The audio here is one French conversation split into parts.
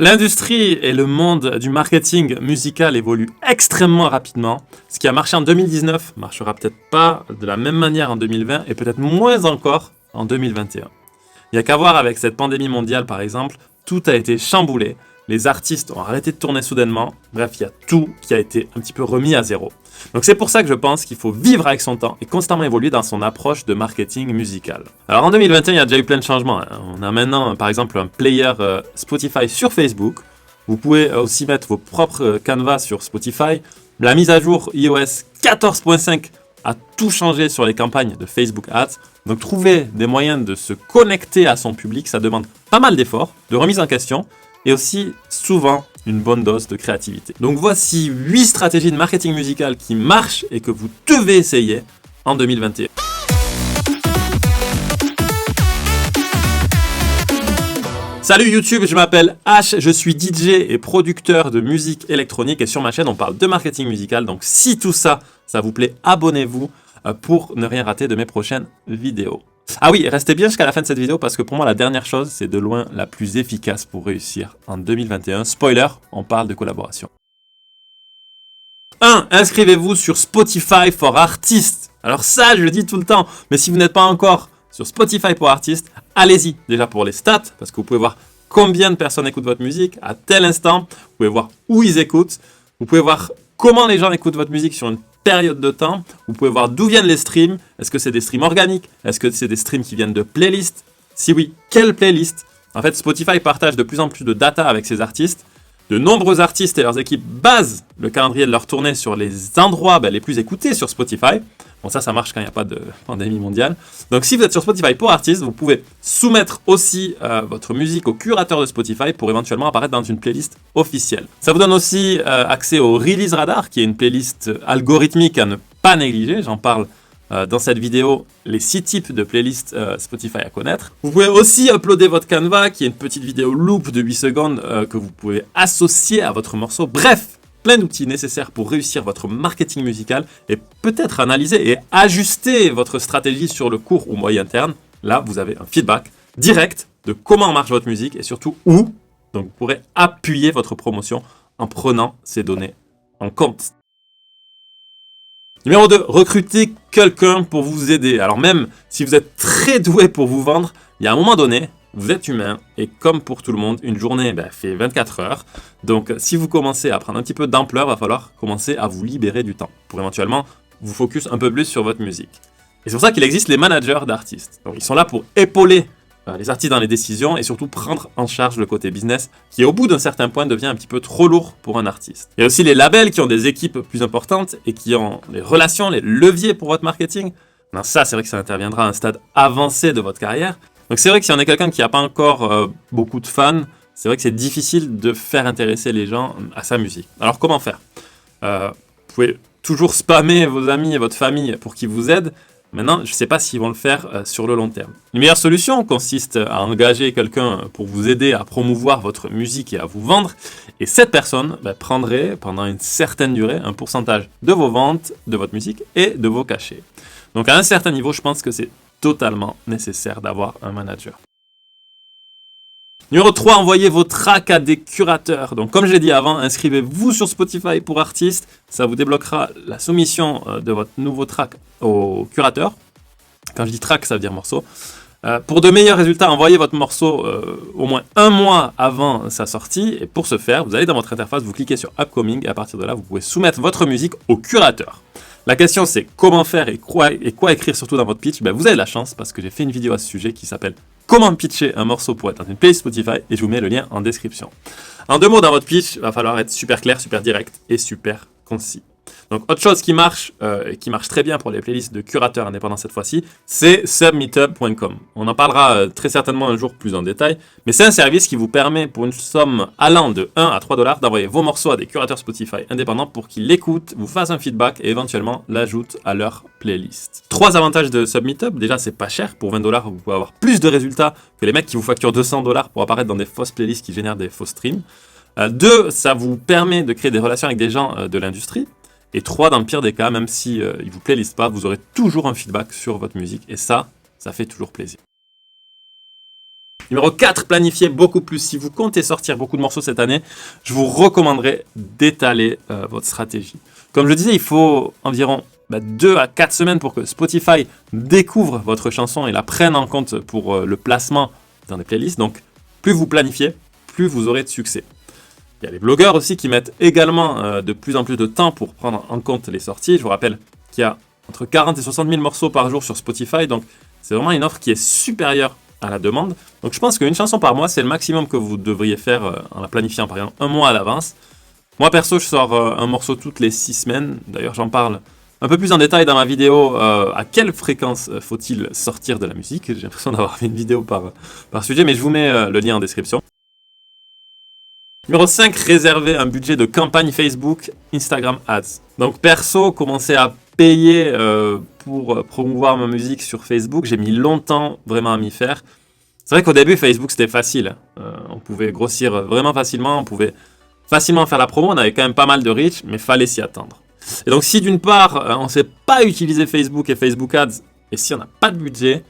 L'industrie et le monde du marketing musical évoluent extrêmement rapidement. Ce qui a marché en 2019 marchera peut-être pas de la même manière en 2020 et peut-être moins encore en 2021. Il n'y a qu'à voir avec cette pandémie mondiale par exemple, tout a été chamboulé. Les artistes ont arrêté de tourner soudainement. Bref, il y a tout qui a été un petit peu remis à zéro. Donc c'est pour ça que je pense qu'il faut vivre avec son temps et constamment évoluer dans son approche de marketing musical. Alors en 2021, il y a déjà eu plein de changements. On a maintenant par exemple un player Spotify sur Facebook. Vous pouvez aussi mettre vos propres canevas sur Spotify. La mise à jour iOS 14.5 a tout changé sur les campagnes de Facebook Ads. Donc trouver des moyens de se connecter à son public, ça demande pas mal d'efforts, de remise en question et aussi souvent une bonne dose de créativité. Donc voici 8 stratégies de marketing musical qui marchent et que vous devez essayer en 2021. Salut YouTube, je m'appelle H, je suis DJ et producteur de musique électronique et sur ma chaîne on parle de marketing musical. Donc si tout ça, ça vous plaît, abonnez-vous pour ne rien rater de mes prochaines vidéos. Ah oui, restez bien jusqu'à la fin de cette vidéo parce que pour moi la dernière chose, c'est de loin la plus efficace pour réussir en 2021. Spoiler, on parle de collaboration. 1. Inscrivez-vous sur Spotify for Artists. Alors ça, je le dis tout le temps, mais si vous n'êtes pas encore sur Spotify pour Artists, allez-y. Déjà pour les stats, parce que vous pouvez voir combien de personnes écoutent votre musique à tel instant. Vous pouvez voir où ils écoutent. Vous pouvez voir comment les gens écoutent votre musique sur une période de temps. Vous pouvez voir d'où viennent les streams. Est-ce que c'est des streams organiques? Est-ce que c'est des streams qui viennent de playlists? Si oui, quelle playlist? En fait, Spotify partage de plus en plus de data avec ses artistes. De nombreux artistes et leurs équipes basent le calendrier de leur tournée sur les endroits les plus écoutés sur Spotify. Bon, ça marche quand il n'y a pas de pandémie mondiale. Donc, si vous êtes sur Spotify pour artistes, vous pouvez soumettre aussi votre musique au curateur de Spotify pour éventuellement apparaître dans une playlist officielle. Ça vous donne aussi accès au Release Radar, qui est une playlist algorithmique à ne pas négliger. J'en parle dans cette vidéo, les 6 types de playlists Spotify à connaître. Vous pouvez aussi uploader votre Canva, qui est une petite vidéo loop de 8 secondes que vous pouvez associer à votre morceau. Bref, plein d'outils nécessaires pour réussir votre marketing musical et peut-être analyser et ajuster votre stratégie sur le court ou moyen terme. Là, vous avez un feedback direct de comment marche votre musique et surtout où. Donc, vous pourrez appuyer votre promotion en prenant ces données en compte. Numéro 2, recrutez quelqu'un pour vous aider. Alors même si vous êtes très doué pour vous vendre, il y a un moment donné, vous êtes humain et comme pour tout le monde, une journée fait 24 heures. Donc si vous commencez à prendre un petit peu d'ampleur, il va falloir commencer à vous libérer du temps pour éventuellement vous focus un peu plus sur votre musique. Et c'est pour ça qu'il existe les managers d'artistes. Donc ils sont là pour épauler les artistes dans les décisions et surtout prendre en charge le côté business qui au bout d'un certain point devient un petit peu trop lourd pour un artiste. Il y a aussi les labels qui ont des équipes plus importantes et qui ont les relations, les leviers pour votre marketing. Non, ça c'est vrai que ça interviendra à un stade avancé de votre carrière. Donc c'est vrai que si on est quelqu'un qui n'a pas encore beaucoup de fans, c'est vrai que c'est difficile de faire intéresser les gens à sa musique. Alors comment faire? Vous pouvez toujours spammer vos amis et votre famille pour qu'ils vous aident. Maintenant, je ne sais pas s'ils vont le faire sur le long terme. Une meilleure solution consiste à engager quelqu'un pour vous aider à promouvoir votre musique et à vous vendre. Et cette personne prendrait pendant une certaine durée un pourcentage de vos ventes, de votre musique et de vos cachets. Donc à un certain niveau, je pense que c'est totalement nécessaire d'avoir un manager. Numéro 3, envoyez vos tracks à des curateurs. Donc comme je l'ai dit avant, inscrivez-vous sur Spotify pour artistes. Ça vous débloquera la soumission de votre nouveau track au curateur. Quand je dis track, ça veut dire morceau. Pour de meilleurs résultats, envoyez votre morceau au moins un mois avant sa sortie. Et pour ce faire, vous allez dans votre interface, vous cliquez sur Upcoming et à partir de là, vous pouvez soumettre votre musique au curateur. La question c'est comment faire et quoi écrire surtout dans votre pitch. Vous avez de la chance parce que j'ai fait une vidéo à ce sujet qui s'appelle Comment pitcher un morceau pour être dans une playlist Spotify et je vous mets le lien en description. En 2 mots, dans votre pitch, il va falloir être super clair, super direct et super concis. Donc autre chose qui marche et qui marche très bien pour les playlists de curateurs indépendants cette fois-ci, c'est submeetup.com. On en parlera très certainement un jour plus en détail, mais c'est un service qui vous permet pour une somme allant de 1 à 3 $ d'envoyer vos morceaux à des curateurs Spotify indépendants pour qu'ils l'écoutent, vous fassent un feedback et éventuellement l'ajoutent à leur playlist. 3 avantages de Submeetup, déjà c'est pas cher, pour 20 $, vous pouvez avoir plus de résultats que les mecs qui vous facturent 200 $ pour apparaître dans des fausses playlists qui génèrent des faux streams. 2, ça vous permet de créer des relations avec des gens de l'industrie. Et 3, dans le pire des cas, même si ils ne vous playlistent pas, vous aurez toujours un feedback sur votre musique. Et ça fait toujours plaisir. Numéro 4, planifiez beaucoup plus. Si vous comptez sortir beaucoup de morceaux cette année, je vous recommanderais d'étaler votre stratégie. Comme je disais, il faut environ 2 à 4 semaines pour que Spotify découvre votre chanson et la prenne en compte pour le placement dans des playlists. Donc, plus vous planifiez, plus vous aurez de succès. Il y a les blogueurs aussi qui mettent également de plus en plus de temps pour prendre en compte les sorties. Je vous rappelle qu'il y a entre 40 et 60 000 morceaux par jour sur Spotify. Donc, c'est vraiment une offre qui est supérieure à la demande. Donc je pense qu'une chanson par mois, c'est le maximum que vous devriez faire en la planifiant par exemple un mois à l'avance. Moi perso, je sors un morceau toutes les 6 semaines. D'ailleurs, j'en parle un peu plus en détail dans ma vidéo. À quelle fréquence faut-il sortir de la musique? J'ai l'impression d'avoir fait une vidéo par sujet, mais je vous mets le lien en description. Numéro 5, réservez un budget de campagne Facebook, Instagram Ads. Donc perso, commencez à payer pour promouvoir ma musique sur Facebook. J'ai mis longtemps vraiment à m'y faire. C'est vrai qu'au début, Facebook, c'était facile. On pouvait grossir vraiment facilement, on pouvait facilement faire la promo. On avait quand même pas mal de reach, mais fallait s'y attendre. Et donc si d'une part, on ne sait pas utiliser Facebook et Facebook Ads, et si on n'a pas de budget,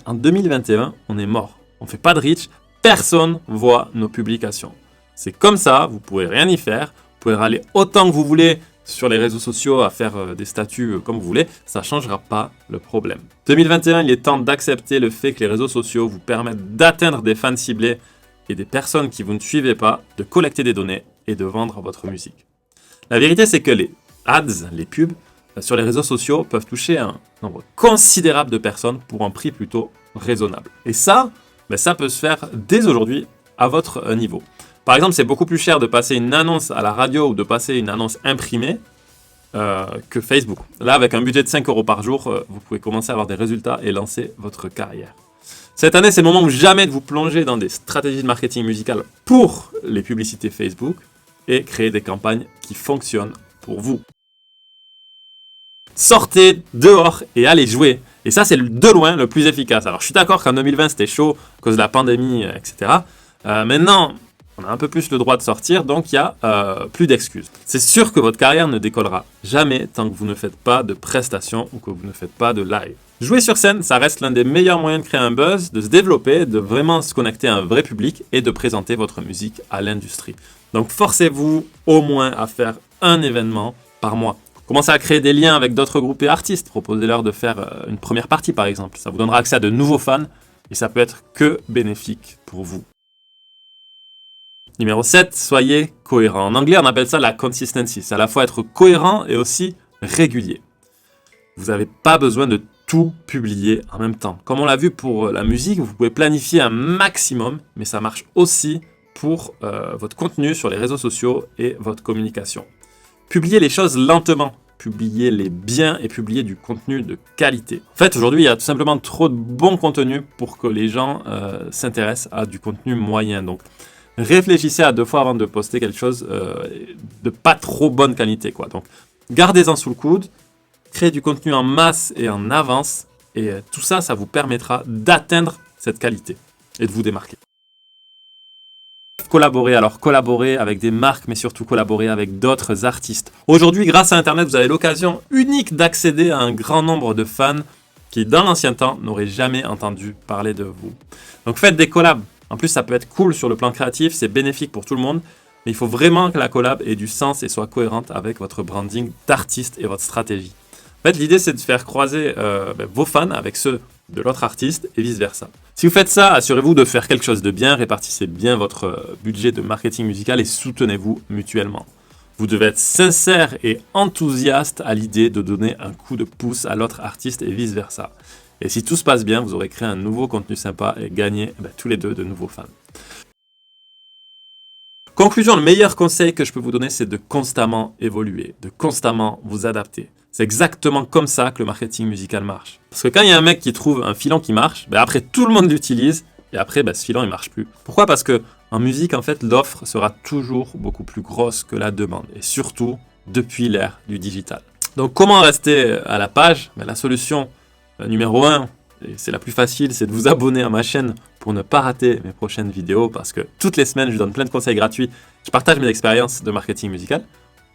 en 2021, on est mort. On ne fait pas de reach, personne ne voit nos publications. C'est comme ça, vous ne pourrez rien y faire. Vous pouvez râler autant que vous voulez sur les réseaux sociaux à faire des statuts comme vous voulez. Ça ne changera pas le problème. 2021, il est temps d'accepter le fait que les réseaux sociaux vous permettent d'atteindre des fans ciblés et des personnes qui vous ne suivez pas, de collecter des données et de vendre votre musique. La vérité, c'est que les ads, les pubs, sur les réseaux sociaux peuvent toucher un nombre considérable de personnes pour un prix plutôt raisonnable. Et ça, ça peut se faire dès aujourd'hui à votre niveau. Par exemple, c'est beaucoup plus cher de passer une annonce à la radio ou de passer une annonce imprimée que Facebook. Là, avec un budget de 5 € par jour, vous pouvez commencer à avoir des résultats et lancer votre carrière. Cette année, c'est le moment ou jamais de vous plonger dans des stratégies de marketing musical pour les publicités Facebook et créer des campagnes qui fonctionnent pour vous. Sortez dehors et allez jouer. Et ça, c'est de loin le plus efficace. Alors, je suis d'accord qu'en 2020, c'était chaud à cause de la pandémie, etc. Maintenant, on a un peu plus le droit de sortir, donc il n'y a plus d'excuses. C'est sûr que votre carrière ne décollera jamais tant que vous ne faites pas de prestations ou que vous ne faites pas de live. Jouer sur scène, ça reste l'un des meilleurs moyens de créer un buzz, de se développer, de vraiment se connecter à un vrai public et de présenter votre musique à l'industrie. Donc forcez-vous au moins à faire un événement par mois. Commencez à créer des liens avec d'autres groupes et artistes. Proposez-leur de faire une première partie par exemple. Ça vous donnera accès à de nouveaux fans et ça peut être que bénéfique pour vous. Numéro 7, soyez cohérent. En anglais, on appelle ça la consistency. C'est à la fois être cohérent et aussi régulier. Vous n'avez pas besoin de tout publier en même temps. Comme on l'a vu pour la musique, vous pouvez planifier un maximum, mais ça marche aussi pour votre contenu sur les réseaux sociaux et votre communication. Publiez les choses lentement. Publiez-les bien et publiez du contenu de qualité. En fait, aujourd'hui, il y a tout simplement trop de bon contenu pour que les gens s'intéressent à du contenu moyen. Donc, réfléchissez à 2 fois avant de poster quelque chose de pas trop bonne qualité, quoi. Donc, gardez-en sous le coude, créez du contenu en masse et en avance, et tout ça, ça vous permettra d'atteindre cette qualité et de vous démarquer. Collaborer, alors collaborer avec des marques, mais surtout collaborer avec d'autres artistes. Aujourd'hui, grâce à Internet, vous avez l'occasion unique d'accéder à un grand nombre de fans qui, dans l'ancien temps, n'auraient jamais entendu parler de vous. Donc faites des collabs. En plus, ça peut être cool sur le plan créatif, c'est bénéfique pour tout le monde, mais il faut vraiment que la collab ait du sens et soit cohérente avec votre branding d'artiste et votre stratégie. En fait, l'idée, c'est de faire croiser vos fans avec ceux de l'autre artiste et vice-versa. Si vous faites ça, assurez-vous de faire quelque chose de bien, répartissez bien votre budget de marketing musical et soutenez-vous mutuellement. Vous devez être sincère et enthousiaste à l'idée de donner un coup de pouce à l'autre artiste et vice-versa. Et si tout se passe bien, vous aurez créé un nouveau contenu sympa et gagné tous les deux de nouveaux fans. Conclusion, le meilleur conseil que je peux vous donner, c'est de constamment évoluer, de constamment vous adapter. C'est exactement comme ça que le marketing musical marche. Parce que quand il y a un mec qui trouve un filon qui marche, après tout le monde l'utilise et après ce filon il marche plus. Pourquoi? Parce que en musique, en fait, l'offre sera toujours beaucoup plus grosse que la demande et surtout depuis l'ère du digital. Donc comment rester à la page? La solution numéro 1, et c'est la plus facile, c'est de vous abonner à ma chaîne pour ne pas rater mes prochaines vidéos parce que toutes les semaines, je donne plein de conseils gratuits. Je partage mes expériences de marketing musical.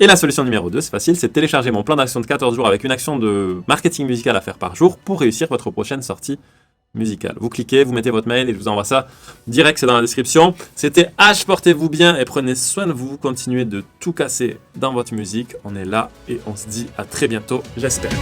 Et la solution numéro 2, c'est facile, c'est de télécharger mon plan d'action de 14 jours avec une action de marketing musical à faire par jour pour réussir votre prochaine sortie musicale. Vous cliquez, vous mettez votre mail et je vous envoie ça direct, c'est dans la description. C'était H, portez-vous bien et prenez soin de vous. Continuez de tout casser dans votre musique. On est là et on se dit à très bientôt, j'espère.